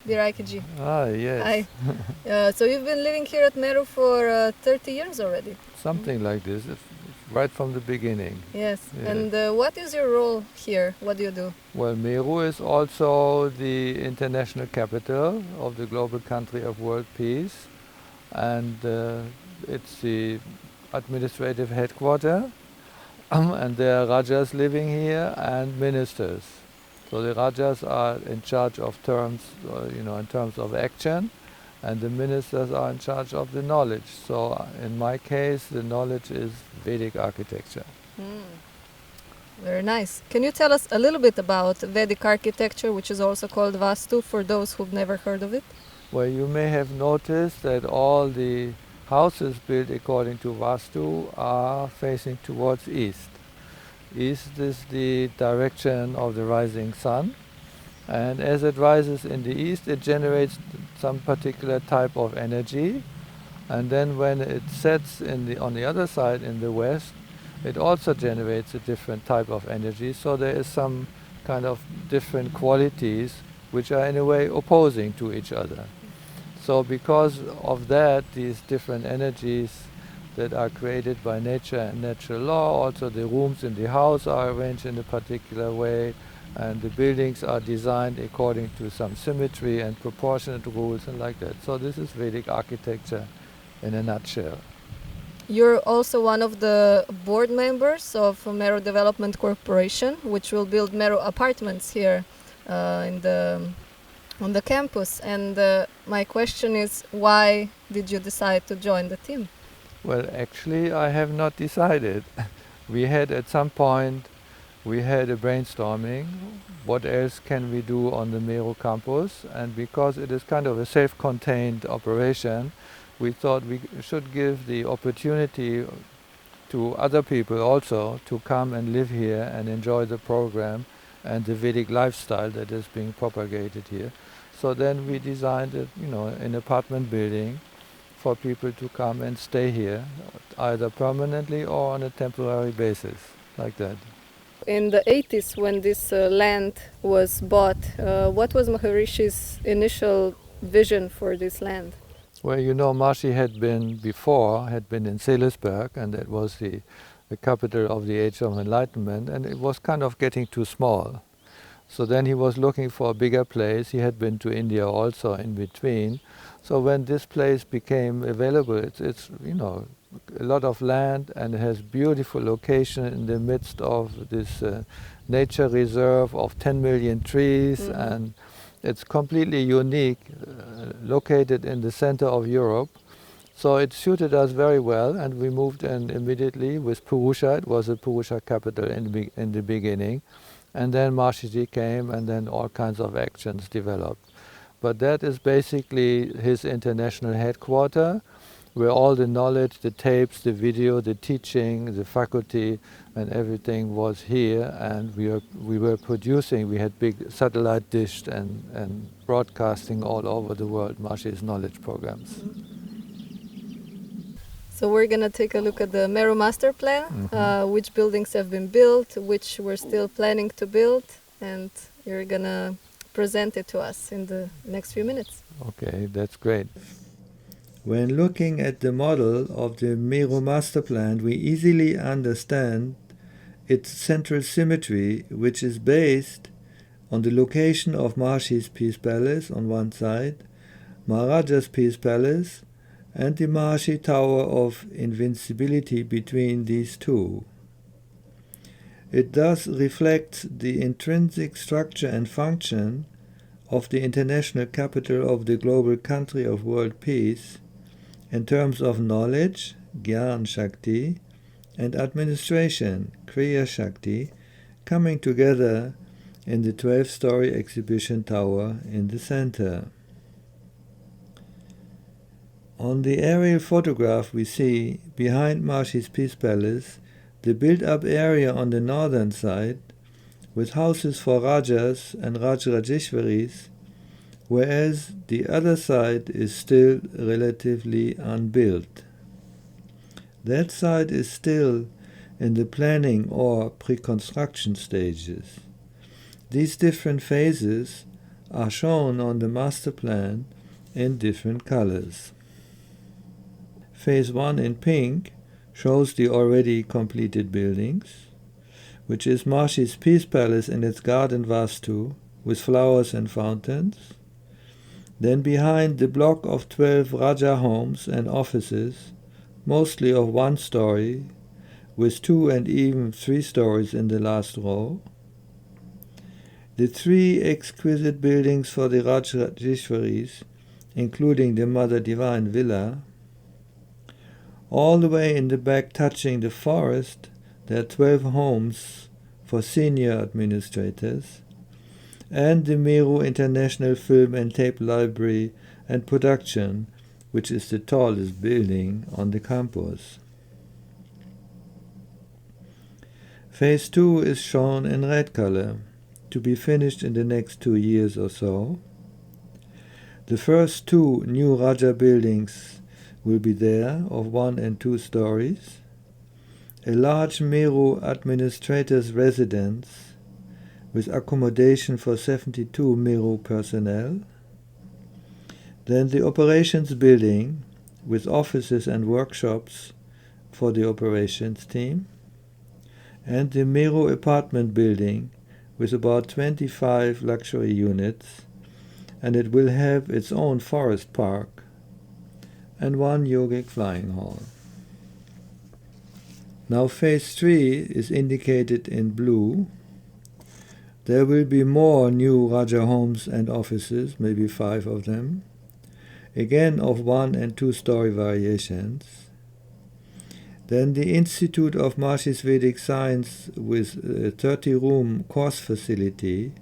dear Eike-ji. Ah, yes. Hi. So you've been living here at MERU for 30 years already? Something like this, right from the beginning. Yes. Yeah. And what is your role here? What do you do? Well, MERU is also the international capital of the global country of world peace, and it's the administrative headquarters, and there are Rajas living here and ministers. So the Rajas are in charge of terms, in terms of action, and the ministers are in charge of the knowledge. So in my case, the knowledge is Vedic architecture. Very nice. Can you tell us a little bit about Vedic architecture, which is also called Vastu, for those who've never heard of it? Well, you may have noticed that all the houses built according to Vastu are facing towards east. East is the direction of the rising sun, and as it rises in the east, it generates some particular type of energy, and then when it sets on the other side in the west, it also generates a different type of energy. So there is some kind of different qualities which are in a way opposing to each other. So because of that, these different energies that are created by nature and natural law, also the rooms in the house are arranged in a particular way, and the buildings are designed according to some symmetry and proportionate rules and like that. So this is Vedic architecture in a nutshell. You're also one of the board members of MERU Development Corporation, which will build MERU apartments here on the campus. And my question is, why did you decide to join the team? Well, actually, I have not decided. We had at some point, we had a brainstorming, what else can we do on the MERU campus, and because it is kind of a self-contained operation, we thought we should give the opportunity to other people also to come and live here and enjoy the program and the Vedic lifestyle that is being propagated here. So then we designed an apartment building for people to come and stay here, either permanently or on a temporary basis, like that. In the 80s, when this land was bought, what was Maharishi's initial vision for this land? Well, Maharishi had been in Salisbury, and that was the capital of the Age of Enlightenment, and it was kind of getting too small. So then he was looking for a bigger place. He had been to India also in between. So when this place became available, it's a lot of land, and it has beautiful location in the midst of this nature reserve of 10 million trees, and it's completely unique, located in the center of Europe. So it suited us very well, and we moved in immediately with Purusha. It was a Purusha capital in the beginning. And then Maharishi came, and then all kinds of actions developed. But that is basically his international headquarters, where all the knowledge, the tapes, the video, the teaching, the faculty, and everything was here. And we were producing. We had big satellite dished and broadcasting all over the world Maharishi's knowledge programs. So we're going to take a look at the MERU master plan, which buildings have been built, which we're still planning to build, and you're going to present it to us in the next few minutes. Okay, that's great. When looking at the model of the MERU master plan, we easily understand its central symmetry, which is based on the location of Maharishi's Peace Palace on one side, Maharaja's Peace Palace, and the Maharishi Tower of Invincibility between these two. It thus reflects the intrinsic structure and function of the international capital of the global country of world peace in terms of knowledge, Gyan Shakti, and administration, Kriya Shakti, coming together in the 12-story exhibition tower in the center. On the aerial photograph we see, behind Maharishi's Peace Palace, the built-up area on the northern side, with houses for Rajas and Rajrajeshwaris, whereas the other side is still relatively unbuilt. That side is still in the planning or pre-construction stages. These different phases are shown on the master plan in different colors. Phase 1 in pink shows the already completed buildings, which is Maharishi's Peace Palace in its garden Vastu with flowers and fountains. Then behind the block of 12 Raja homes and offices, mostly of 1 story, with 2 and even 3 stories in the last row. The 3 exquisite buildings for the Rajeshwaris, including the Mother Divine Villa. All the way in the back touching the forest, there are 12 homes for senior administrators, and the MERU International Film and Tape Library and Production, which is the tallest building on the campus. Phase 2 is shown in red color, to be finished in the next 2 years or so. The first 2 new Raja buildings will be there, of 1 and 2 stories. A large MERU administrator's residence with accommodation for 72 MERU personnel. Then the operations building with offices and workshops for the operations team. And the MERU apartment building with about 25 luxury units, and it will have its own forest park and 1 yogic flying hall. Now phase 3 is indicated in blue. There will be more new Raja homes and offices, maybe 5 of them, again of 1 and 2 story variations. Then the Institute of Maharishi's Vedic Science with a 30-room course facility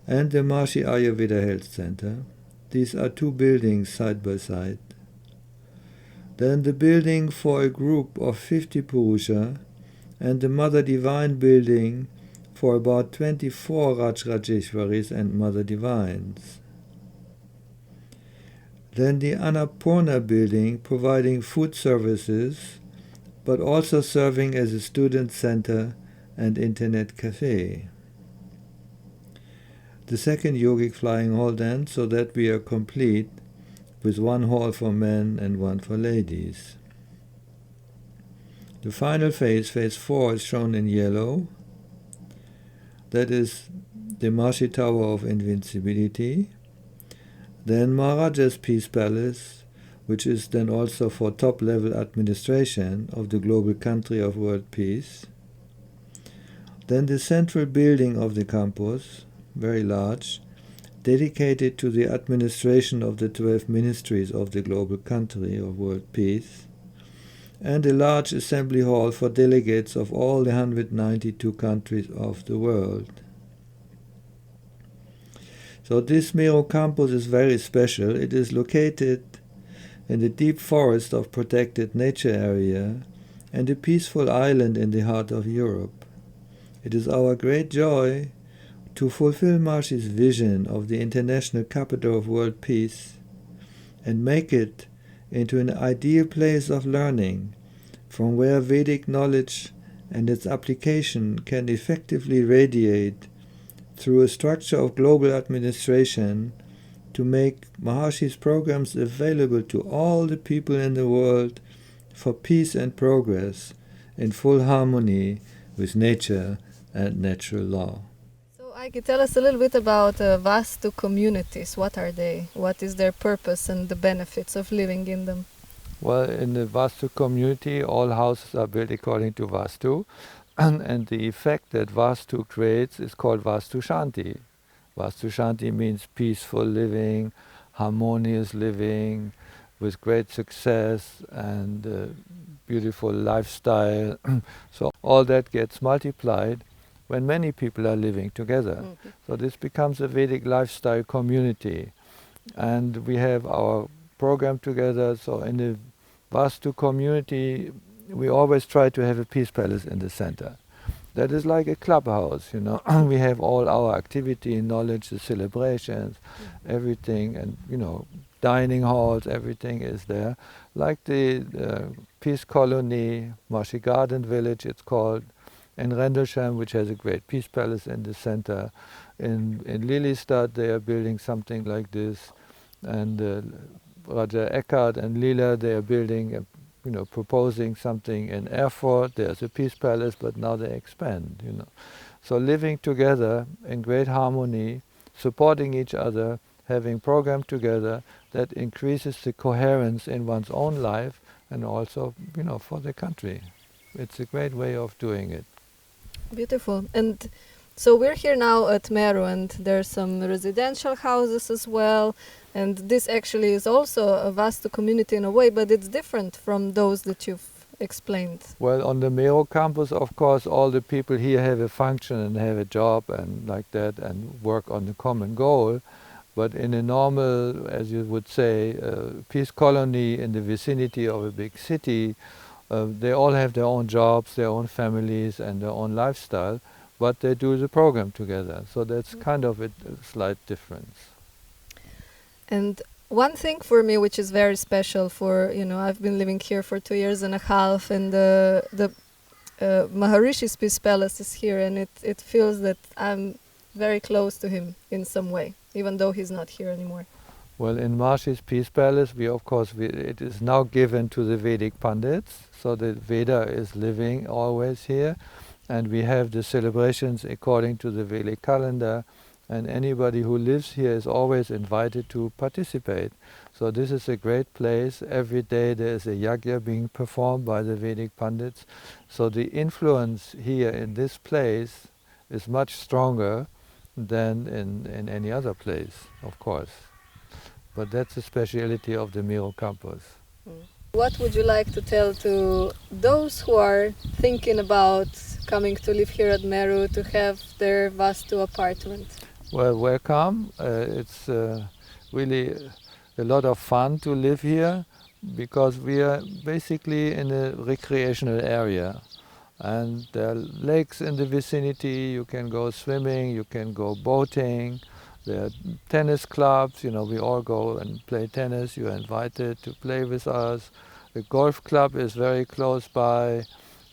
and the Maharishi Ayurveda Health Center. These are 2 buildings side by side. Then the building for a group of 50 Purusha and the Mother Divine building for about 24 Rajeshwaris and Mother Divines. Then the Annapurna building providing food services, but also serving as a student center and internet cafe. The second yogic flying hall then, so that we are complete with 1 hall for men and 1 for ladies. The final phase, phase 4, is shown in yellow. That is the Maharishi Tower of Invincibility. Then Maharaja's Peace Palace, which is then also for top-level administration of the global country of world peace. Then the central building of the campus, very large, dedicated to the administration of the 12 ministries of the global country of world peace, and a large assembly hall for delegates of all the 192 countries of the world. So this MERU campus is very special. It is located in the deep forest of protected nature area and a peaceful island in the heart of Europe. It is our great joy to fulfill Maharishi's vision of the international capital of world peace and make it into an ideal place of learning from where Vedic knowledge and its application can effectively radiate through a structure of global administration to make Maharishi's programs available to all the people in the world for peace and progress in full harmony with nature and natural law. So Eike, tell us a little bit about Vastu communities. What are they? What is their purpose and the benefits of living in them? Well, in the Vastu community, all houses are built according to Vastu, and the effect that Vastu creates is called Vastu Shanti. Vastu Shanti means peaceful living, harmonious living, with great success and beautiful lifestyle. So all that gets multiplied when many people are living together. Mm-hmm. So this becomes a Vedic lifestyle community. And we have our program together. So in the Vastu community, we always try to have a peace palace in the center. That is like a clubhouse, you know. We have all our activity, knowledge, the celebrations, everything, and, you know, dining halls, everything is there. Like the Peace Colony, Maharishi Garden Village, it's called. in Rendlesham, which has a great peace palace in the center. In Lelystad, they are building something like this. And Raja Eckhart and Lila, they are building, proposing something in Erfurt. There's a peace palace, but now they expand, So living together in great harmony, supporting each other, having program together, that increases the coherence in one's own life and also, for the country. It's a great way of doing it. Beautiful. And so we're here now at MERU, and there's some residential houses as well. And this actually is also a Vastu community in a way, but it's different from those that you've explained. Well, on the MERU campus, of course, all the people here have a function and have a job and like that and work on the common goal. But in a normal, as you would say, peace colony in the vicinity of a big city, they all have their own jobs, their own families and their own lifestyle, but they do the program together. So that's kind of a slight difference. And one thing for me which is very special for, I've been living here for 2 years and a half, and the Maharishi's Peace Palace is here, and it feels that I'm very close to him in some way, even though he's not here anymore. Well, in Maharishi's Peace Palace, it is now given to the Vedic Pandits, so the Veda is living always here, and we have the celebrations according to the Vedic calendar, and anybody who lives here is always invited to participate. So this is a great place. Every day there is a yajna being performed by the Vedic Pandits. So the influence here in this place is much stronger than in any other place, of course. But that's the speciality of the MERU campus. What would you like to tell to those who are thinking about coming to live here at MERU to have their Vastu apartment? Well, welcome. It's really a lot of fun to live here because we are basically in a recreational area. And there are lakes in the vicinity, you can go swimming, you can go boating. There are tennis clubs, we all go and play tennis. You're invited to play with us. The golf club is very close by.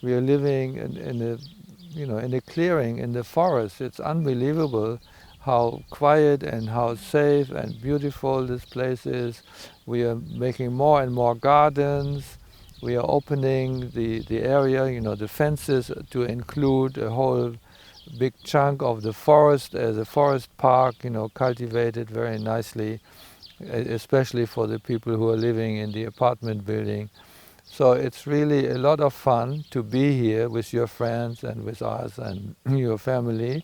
We are living in a clearing in the forest. It's unbelievable how quiet and how safe and beautiful this place is. We are making more and more gardens. We are opening the area, the fences to include a whole big chunk of the forest as a forest park, cultivated very nicely, especially for the people who are living in the apartment building. So it's really a lot of fun to be here with your friends and with us and your family.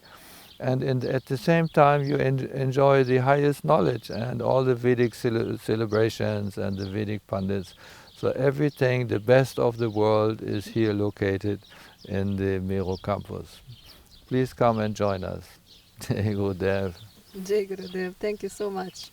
And at the same time, you enjoy the highest knowledge and all the Vedic celebrations and the Vedic Pandits. So everything, the best of the world is here located in the MERU campus. Please come and join us. Jai Gurudev. Jai Gurudev. Thank you so much.